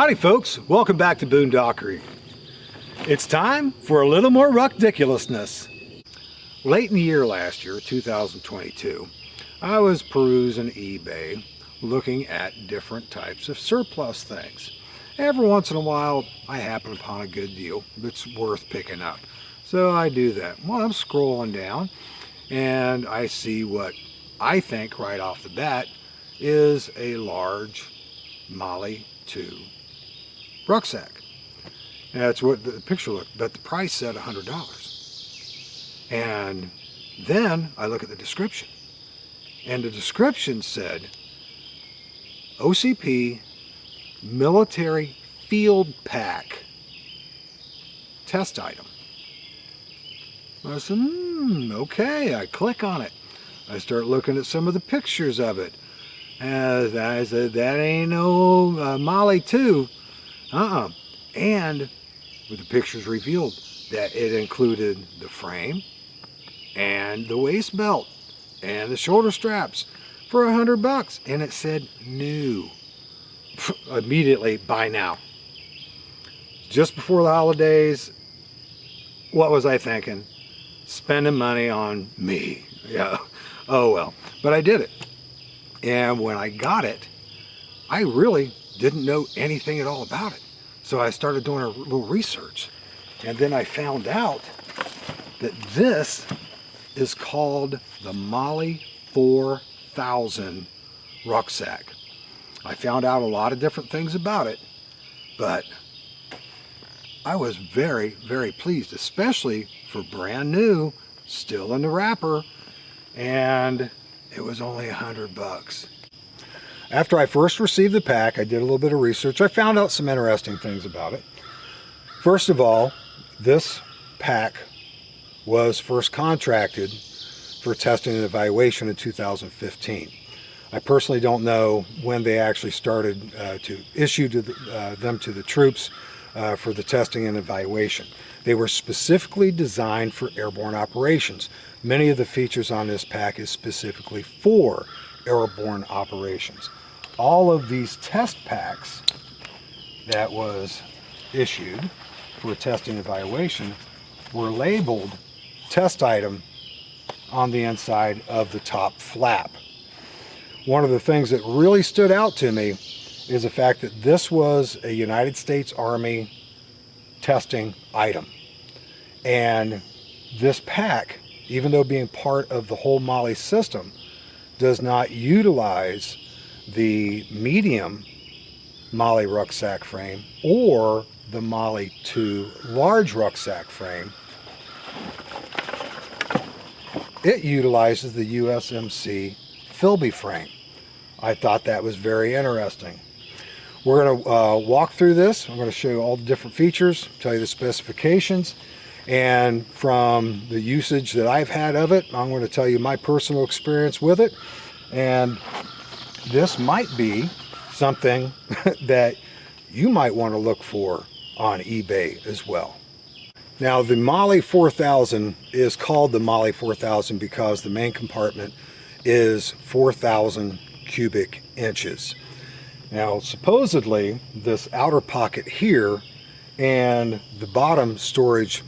Howdy folks, welcome back to Boondockery. It's time for a little more Ruckdiculousness. Late in the year last year, 2022, I was perusing eBay looking at different types of surplus things. Every once in a while I happen upon a good deal that's worth picking up. So I do that. Well, I'm scrolling down and I see what I think right off the bat is a large MOLLE 2 rucksack. And that's what the picture looked, but the price said $100. And then I look at the description, and the description said OCP military field pack test item. I said, okay. I click on it. I start looking at some of the pictures of it. And I said, that ain't no MOLLE 2. And with the pictures revealed that it included the frame and the waist belt and the shoulder straps for $100, and it said new. Immediately, buy now. Just before the holidays, what was I thinking? Spending money on me. Yeah. Oh well. But I did it. And when I got it, I really didn't know anything at all about it. So I started doing a little research, and then I found out that this is called the MOLLE 4000 rucksack. I found out a lot of different things about it, but I was very, very pleased, especially for brand new, still in the wrapper, and it was only $100. After I first received the pack, I did a little bit of research. I found out some interesting things about it. First of all, this pack was first contracted for testing and evaluation in 2015. I personally don't know when they actually started to issue them to the troops for the testing and evaluation. They were specifically designed for airborne operations. Many of the features on this pack is specifically for airborne operations. All of these test packs that was issued for testing and evaluation were labeled test item on the inside of the top flap. One of the things that really stood out to me is the fact that this was a United States Army testing item. And this pack, even though being part of the whole MOLLE system, does not utilize the medium MOLLE rucksack frame or the MOLLE 2 large rucksack frame. It utilizes the USMC Philby frame. I thought that was very interesting. We're going to walk through this. I'm going to show you all the different features, tell you the specifications, and from the usage that I've had of it, I'm going to tell you my personal experience with it. And this might be something that you might want to look for on eBay as well. Now, the MOLLE 4000 is called the MOLLE 4000 because the main compartment is 4,000 cubic inches. Now, supposedly, this outer pocket here and the bottom storage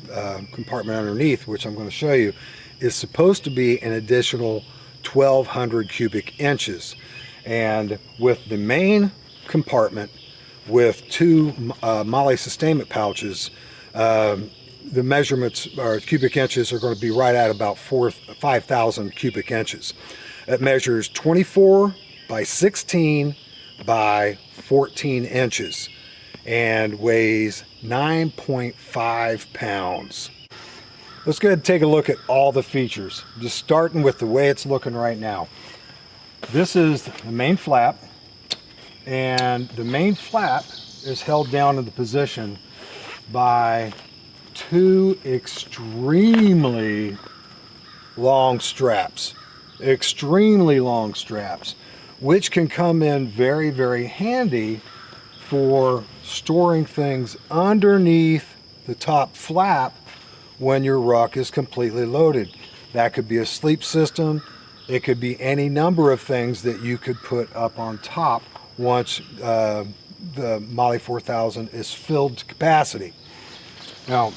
compartment underneath, which I'm going to show you, is supposed to be an additional 1,200 cubic inches. And with the main compartment with two MOLLE sustainment pouches, the measurements or cubic inches are going to be right at about 5,000 cubic inches. It measures 24 by 16 by 14 inches and weighs 9.5 pounds. Let's go ahead and take a look at all the features, just starting with the way it's looking right now. This is the main flap, and the main flap is held down in the position by two extremely long straps, which can come in very, very handy for storing things underneath the top flap when your ruck is completely loaded. That could be a sleep system. It could be any number of things that you could put up on top once the MOLLE 4000 is filled to capacity. Now,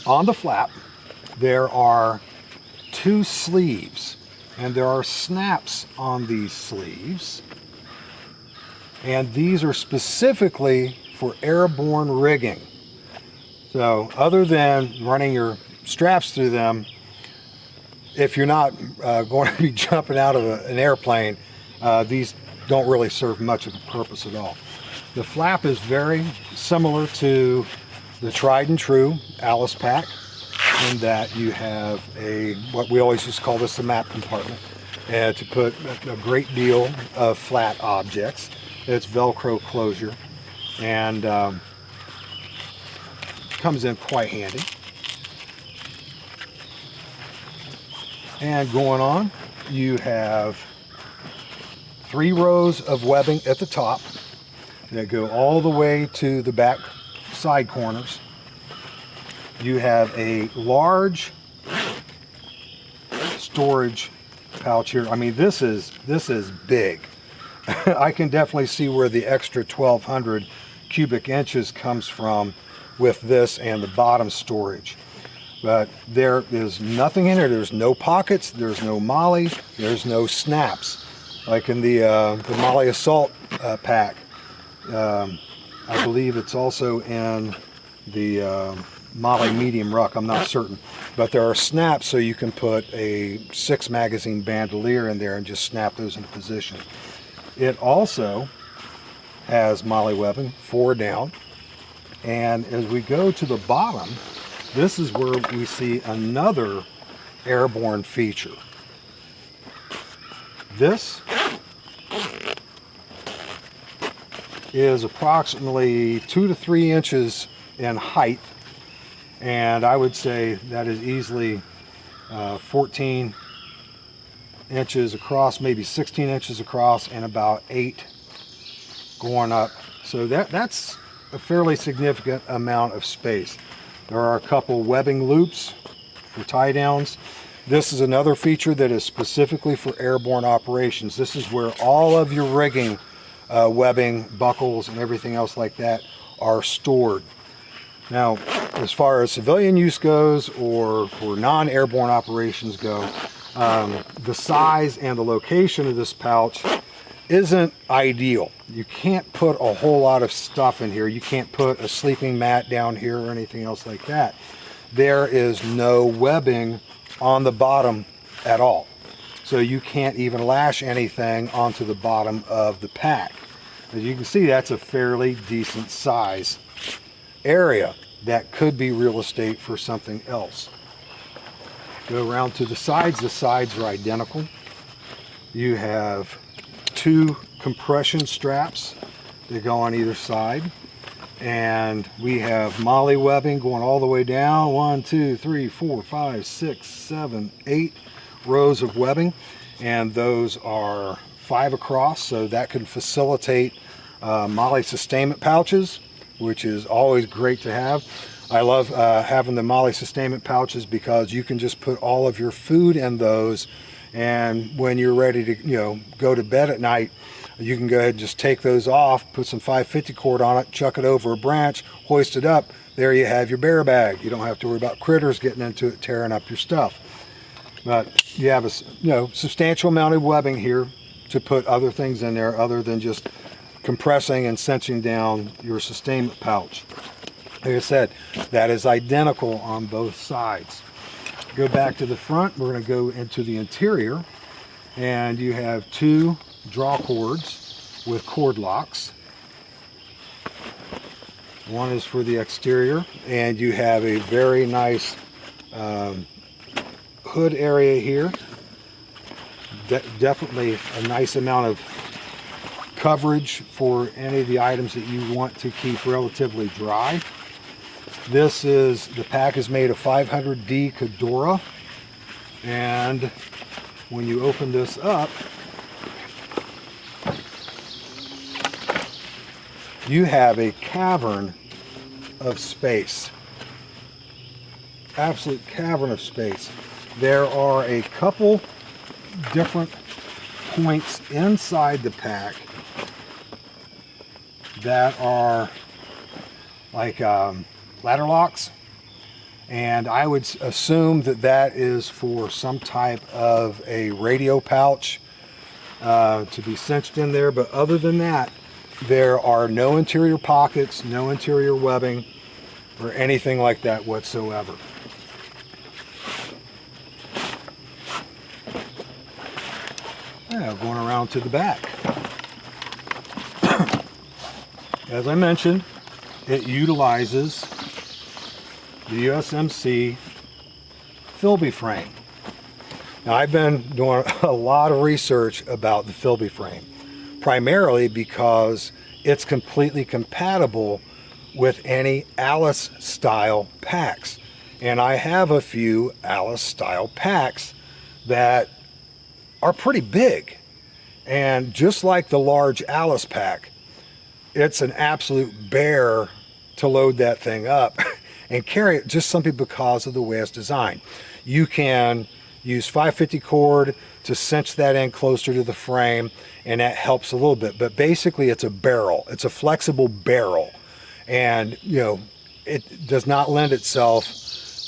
on the flap, there are 2 sleeves, and there are snaps on these sleeves. And these are specifically for airborne rigging. So other than running your straps through them, if you're not going to be jumping out of an airplane, these don't really serve much of a purpose at all. The flap is very similar to the tried and true Alice pack, in that you have what we always just call this the map compartment, and to put a great deal of flat objects. It's Velcro closure, and comes in quite handy. And going on, you have 3 rows of webbing at the top that go all the way to the back side corners. You have a large storage pouch here. I mean, this is big. I can definitely see where the extra 1,200 cubic inches comes from with this and the bottom storage. But there is nothing in here. There's no pockets, there's no MOLLE, there's no snaps. Like in the MOLLE Assault pack. I believe it's also in the MOLLE Medium Ruck, I'm not certain. But there are snaps, so you can put a 6 magazine bandolier in there and just snap those into position. It also has MOLLE webbing, 4 down. And as we go to the bottom, this is where we see another airborne feature. This is approximately 2 to 3 inches in height, and I would say that is easily 14 inches across, maybe 16 inches across, and about 8 going up. So that's a fairly significant amount of space. There are a couple webbing loops for tie downs. This is another feature that is specifically for airborne operations. This is where all of your rigging, webbing, buckles, and everything else like that are stored. Now, as far as civilian use goes, or for non-airborne operations go, the size and the location of this pouch isn't ideal. You can't put a whole lot of stuff in here. You can't put a sleeping mat down here or anything else like that. There is no webbing on the bottom at all. So you can't even lash anything onto the bottom of the pack. As you can see, that's a fairly decent size area that could be real estate for something else. Go around to the sides. The sides are identical. You have 2 compression straps that go on either side, and we have MOLLE webbing going all the way down. 1, 2, 3, 4, 5, 6, 7, 8 rows of webbing, and those are 5 across, so that can facilitate MOLLE sustainment pouches, which is always great to have. I love having the MOLLE sustainment pouches because you can just put all of your food in those, and when you're ready to go to bed at night, you can go ahead and just take those off, put some 550 cord on it, chuck it over a branch, hoist it up. There you have your bear bag. You don't have to worry about critters getting into it, tearing up your stuff. But you have a substantial amount of webbing here to put other things in there other than just compressing and cinching down your sustainment pouch. Like I said, that is identical on both sides. Go back to the front. We're going to go into the interior, and you have 2 draw cords with cord locks. One is for the exterior, and you have a very nice hood area here. Definitely a nice amount of coverage for any of the items that you want to keep relatively dry. The pack is made of 500D Cadora, and when you open this up, you have a cavern of space. Absolute cavern of space. There are a couple different points inside the pack that are like ladder locks, and I would assume that that is for some type of a radio pouch to be cinched in there. But other than that, there are no interior pockets, no interior webbing, or anything like that whatsoever. Now going around to the back. As I mentioned, it utilizes the USMC Philby frame. Now, I've been doing a lot of research about the Philby frame, primarily because it's completely compatible with any Alice style packs. And I have a few Alice style packs that are pretty big. And just like the large Alice pack, it's an absolute bear to load that thing up and carry it, just simply because of the way it's designed. You can use 550 cord to cinch that in closer to the frame, and that helps a little bit. But basically it's a barrel. It's a flexible barrel. And, you know, it does not lend itself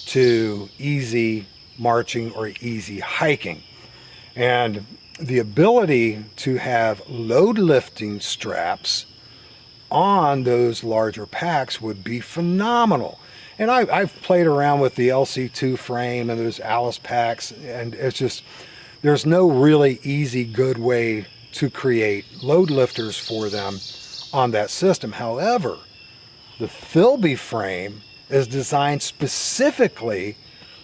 to easy marching or easy hiking. And the ability to have load lifting straps on those larger packs would be phenomenal. And I've played around with the LC2 frame and those Alice packs, and it's just, there's no really easy, good way to create load lifters for them on that system. However, the Philby frame is designed specifically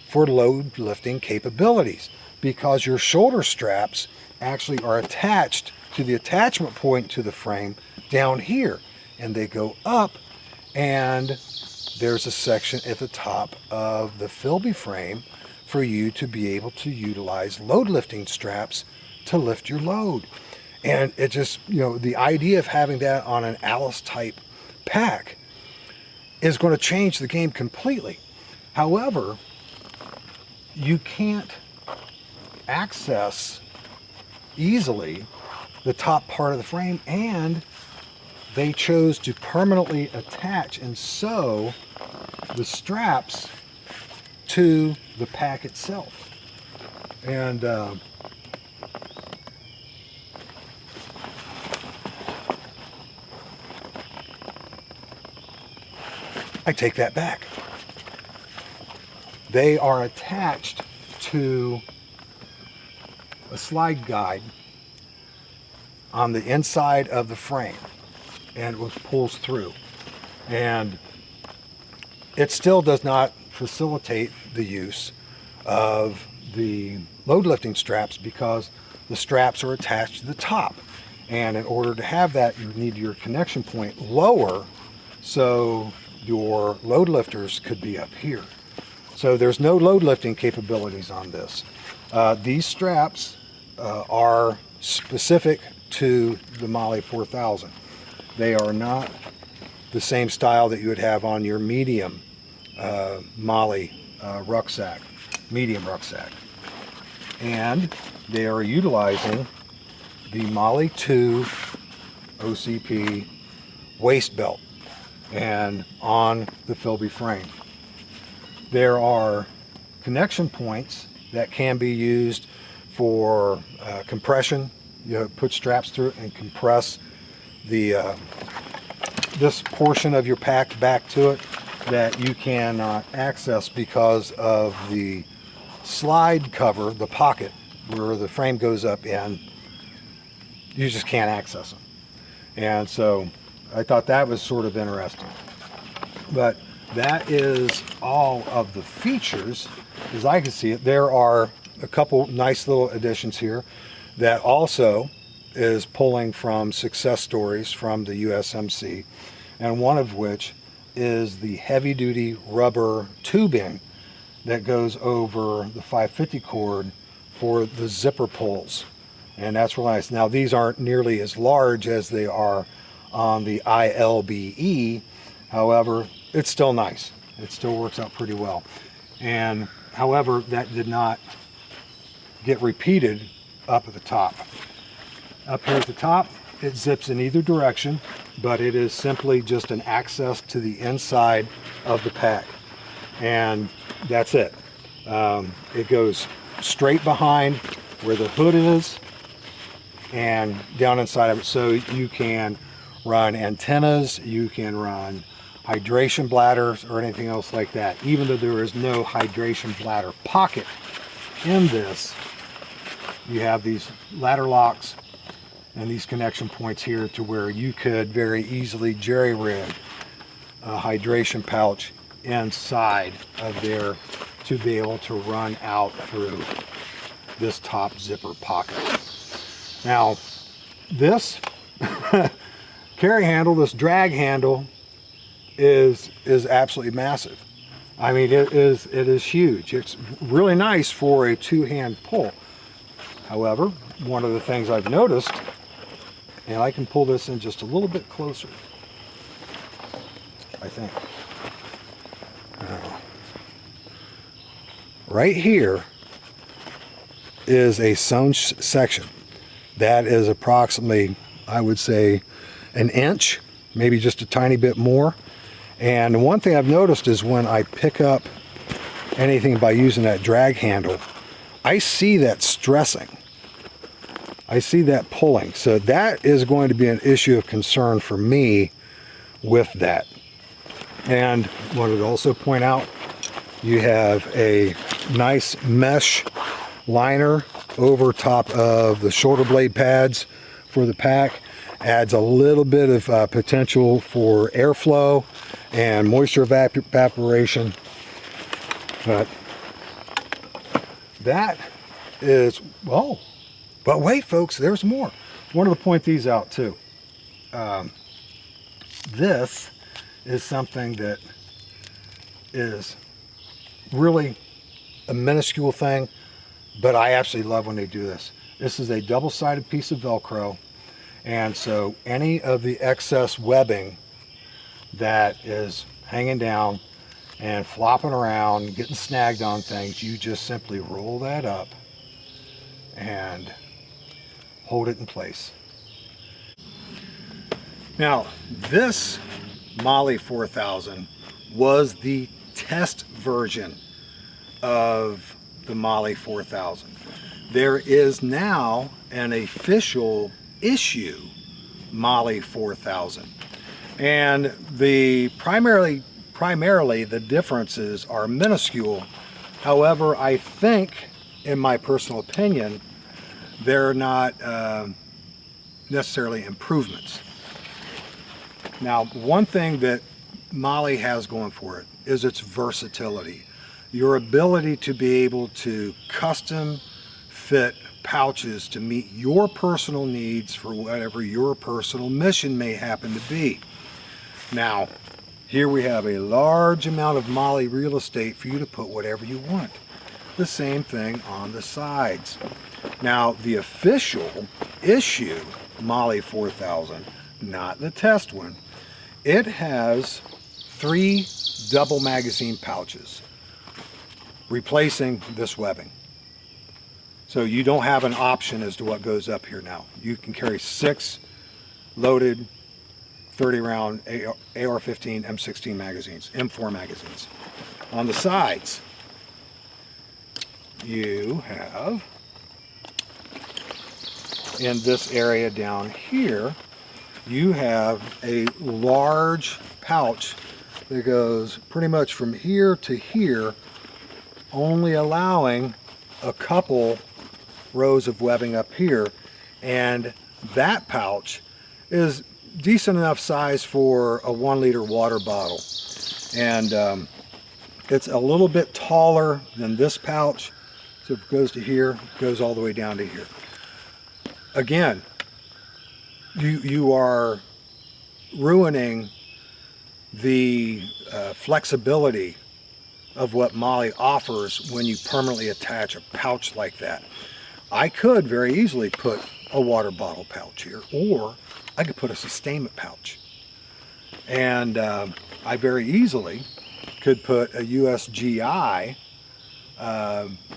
for load lifting capabilities, because your shoulder straps actually are attached to the attachment point to the frame down here, and they go up, and there's a section at the top of the Philby frame for you to be able to utilize load lifting straps to lift your load. And it just, you know, the idea of having that on an Alice type pack is going to change the game completely. However, you can't access easily the top part of the frame, and they chose to permanently attach and sew the straps to the pack itself. And I take that back. They are attached to a slide guide on the inside of the frame, and it pulls through. And it still does not facilitate the use of the load lifting straps, because the straps are attached to the top. And in order to have that, you need your connection point lower, so your load lifters could be up here. So there's no load lifting capabilities on this. These straps are specific to the MOLLE 4000. They are not the same style that you would have on your medium MOLLE rucksack, medium rucksack. And they are utilizing the MOLLE 2 OCP waist belt and on the Philby frame. There are connection points that can be used for compression. You put straps through it and compress the this portion of your pack back to it that you cannot access because of the slide cover, the pocket where the frame goes up in. You just can't access them. And so I thought that was sort of interesting. But that is all of the features as I can see it. There are a couple nice little additions here that also is pulling from success stories from the USMC, and one of which is the heavy duty rubber tubing that goes over the 550 cord for the zipper pulls, and that's real nice. Now these aren't nearly as large as they are on the ILBE, however it's still nice. It still works out pretty well. And however, that did not get repeated up at the top. Up here at the top, It zips in either direction, but it is simply just an access to the inside of the pack. And that's it. It goes straight behind where the hood is and down inside of it. So you can run antennas, you can run hydration bladders or anything else like that. Even though there is no hydration bladder pocket in this, you have these ladder locks and these connection points here to where you could very easily jerry-rig a hydration pouch inside of there to be able to run out through this top zipper pocket. Now, this carry handle, this drag handle is absolutely massive. I mean, it is huge. It's really nice for a two-hand pull. However, one of the things I've noticed, and I can pull this in just a little bit closer, I think. Right here is a sewn section that is approximately, I would say, an inch, maybe just a tiny bit more. And one thing I've noticed is when I pick up anything by using that drag handle, I see that stressing. I see that pulling. So that is going to be an issue of concern for me with that. And wanted to also point out, you have a nice mesh liner over top of the shoulder blade pads for the pack. Adds a little bit of potential for airflow and moisture evaporation. But that is, well, but wait folks, there's more. Wanted to point these out too. This is something that is really a minuscule thing, but I absolutely love when they do this. This is a double-sided piece of Velcro, and so any of the excess webbing that is hanging down and flopping around, getting snagged on things, you just simply roll that up and hold it in place. Now, this MOLLE 4000 was the test version of the MOLLE 4000. There is now an official issue MOLLE 4000, and the primarily the differences are minuscule. However, I think, in my personal opinion, they're not necessarily improvements. Now, one thing that MOLLE has going for it is its versatility. Your ability to be able to custom fit pouches to meet your personal needs for whatever your personal mission may happen to be. Now, here we have a large amount of MOLLE real estate for you to put whatever you want. The same thing on the sides. Now, the official issue MOLLE 4000, not the test one, it has 3 double magazine pouches replacing this webbing. So you don't have an option as to what goes up here now. You can carry 6 loaded 30 round AR-15 M16 magazines, M4 magazines. On the sides, you have, in this area down here, you have a large pouch that goes pretty much from here to here, only allowing a couple rows of webbing up here, and that pouch is decent enough size for a 1-liter water bottle, and it's a little bit taller than this pouch, so it goes to here, goes all the way down to here. Again, you are ruining the flexibility of what MOLLE offers when you permanently attach a pouch like that. I could very easily put a water bottle pouch here, or I could put a sustainment pouch. And I very easily could put a USGI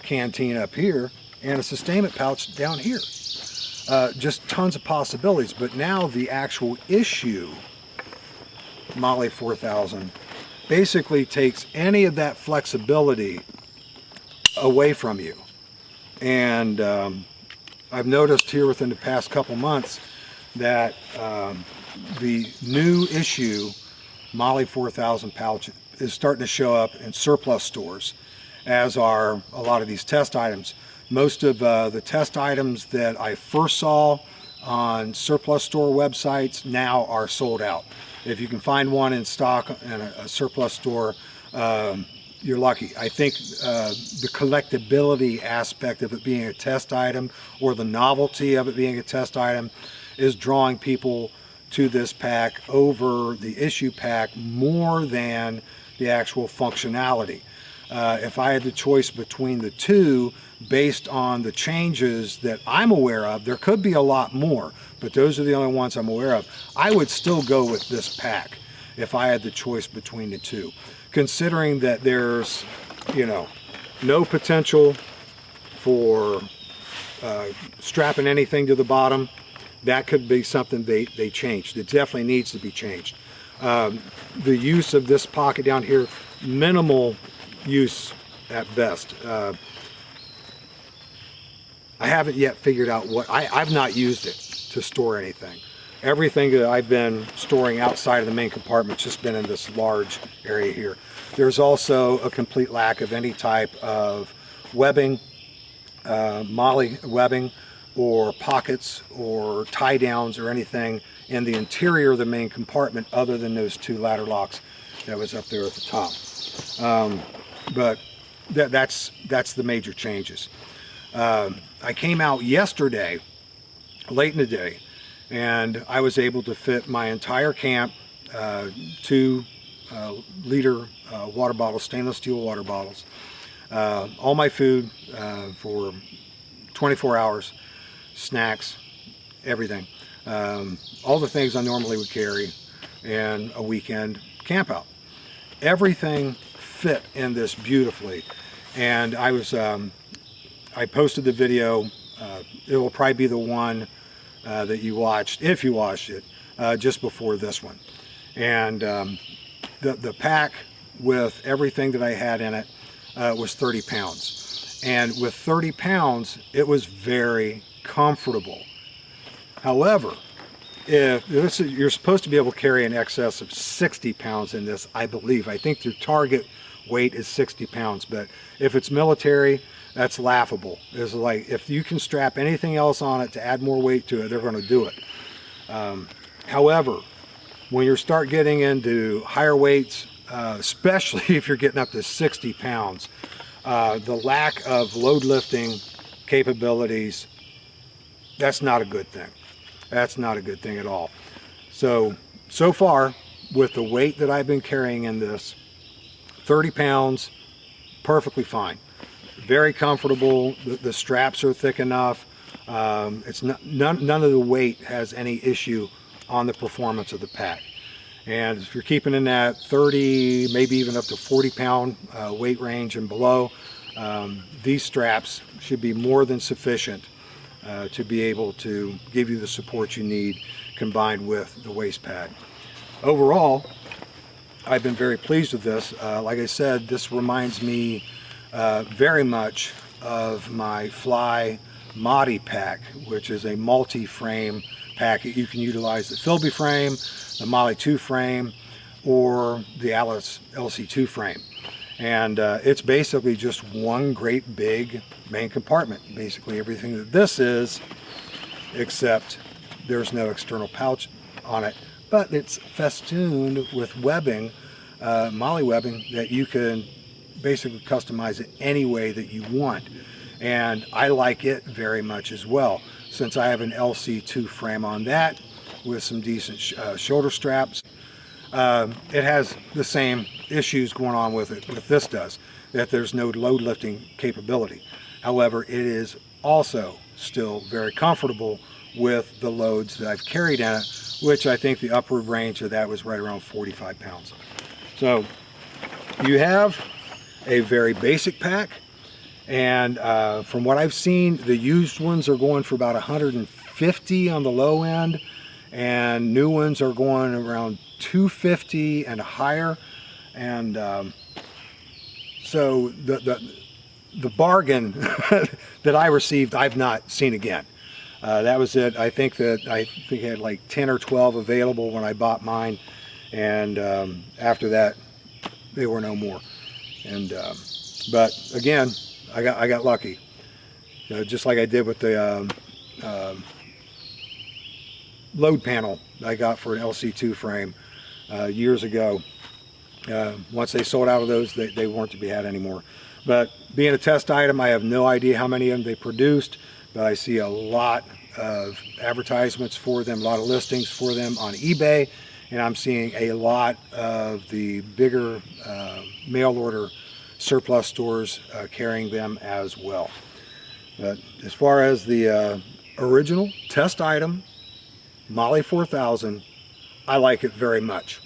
canteen up here and a sustainment pouch down here. just tons of possibilities. But now the actual issue MOLLE 4000 basically takes any of that flexibility away from you. And I've noticed here within the past couple months that the new issue MOLLE 4000 pouch is starting to show up in surplus stores, as are a lot of these test items. Most of the test items that I first saw on surplus store websites now are sold out. If you can find one in stock in a surplus store, you're lucky. I think the collectability aspect of it being a test item, or the novelty of it being a test item, is drawing people to this pack over the issue pack more than the actual functionality. If I had the choice between the two, based on the changes that I'm aware of, there could be a lot more, but those are the only ones I'm aware of. I would still go with this pack if I had the choice between the two, considering that there's, you know, no potential for strapping anything to the bottom. That could be something they changed. It definitely needs to be changed. The use of this pocket down here, minimal use at best. I haven't yet figured out what, I've not used it to store anything. Everything that I've been storing outside of the main compartment's just been in this large area here. There's also a complete lack of any type of webbing, MOLLE webbing, or pockets or tie downs or anything in the interior of the main compartment other than those two ladder locks that was up there at the top. But that's the major changes. I came out yesterday, late in the day, and I was able to fit my entire camp, 2 liter water bottles, stainless steel water bottles, all my food for 24 hours, snacks, everything, all the things I normally would carry in a weekend camp out. Everything fit in this beautifully, and I posted the video. It will probably be the one that you watched, if you watched it, just before this one. And the pack with everything that I had in it was 30 pounds. And with 30 pounds, it was very comfortable. However, if you're supposed to be able to carry in excess of 60 pounds in this, I believe. I think their target weight is 60 pounds, but if it's military, that's laughable. It's like, if you can strap anything else on it to add more weight to it, they're going to do it. However, when you start getting into higher weights, especially if you're getting up to 60 pounds, the lack of load lifting capabilities, that's not a good thing. That's not a good thing at all. So far, with the weight that I've been carrying in this, 30 pounds, perfectly fine. Very comfortable. The straps are thick enough. It's none of the weight has any issue on the performance of the pack. And if you're keeping in that 30, maybe even up to 40 pound weight range and below, these straps should be more than sufficient to be able to give you the support you need, combined with the waist pad. Overall, I've been very pleased with this. Like I said, this reminds me very much of my Fly Modi pack, which is a multi-frame pack. You can utilize the Philby frame, the MOLLE 2 frame, or the Alice LC2 frame. And it's basically just one great big main compartment. Basically everything that this is, except there's no external pouch on it, but it's festooned with webbing, MOLLE webbing, that you can basically customize it any way that you want. And I like it very much as well, since I have an LC2 frame on that with some decent shoulder straps. It has the same issues going on with it, with this does, that there's no load lifting capability. However, it is also still very comfortable with the loads that I've carried in it, which I think the upward range of that was right around 45 pounds. So you have a very basic pack, and from what I've seen, the used ones are going for about $150 250 on the low end, and new ones are going around 250 and higher. And so the bargain that I received, I've not seen again. That was it. I think I had like 10 or 12 available when I bought mine, and after that they were no more. And but again, I got lucky, just like I did with the load panel I got for an LC2 frame years ago. Once they sold out of those, they weren't to be had anymore. But being a test item, I have no idea how many of them they produced, but I see a lot of advertisements for them, a lot of listings for them on eBay, and I'm seeing a lot of the bigger mail order surplus stores carrying them as well. But as far as the original test item, MOLLE 4000, I like it very much.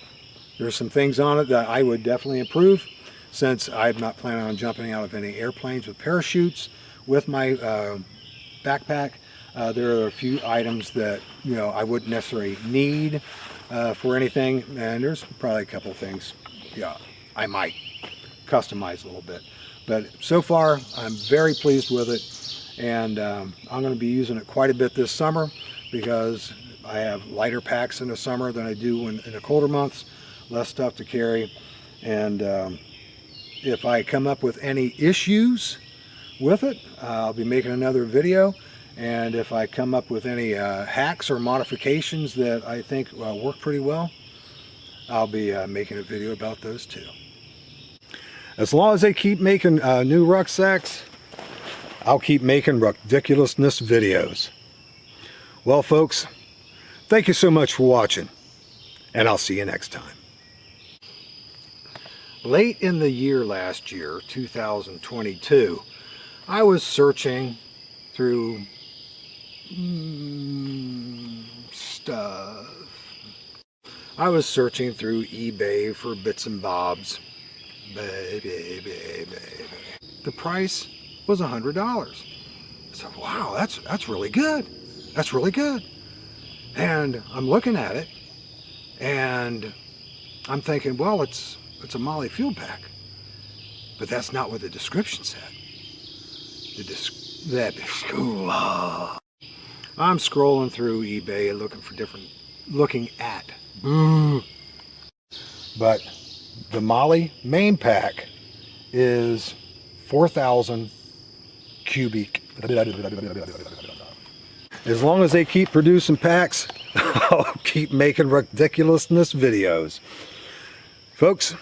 There's some things on it that I would definitely improve, since I'm not planning on jumping out of any airplanes with parachutes with my backpack. There are a few items that I wouldn't necessarily need for anything, and there's probably a couple of things I might customize a little bit. But so far I'm very pleased with it, and I'm going to be using it quite a bit this summer, because I have lighter packs in the summer than I do in the colder months, less stuff to carry. And if I come up with any issues with it, I'll be making another video. And if I come up with any hacks or modifications that I think work pretty well, I'll be making a video about those too. As long as they keep making new rucksacks, I'll keep making Ruckdiculousness videos. Well, folks, thank you so much for watching, and I'll see you next time. Late in the year last year, 2022, I was searching through stuff. I was searching through eBay for bits and bobs. The price was $100. I said, wow, that's really good. That's really good. And I'm looking at it, and I'm thinking, well, it's a MOLLE field pack, but that's not what the description said. I'm scrolling through eBay looking at. But the MOLLE main pack is 4,000 cubic. As long as they keep producing packs, I'll keep making Ruckdiculousness videos. Folks,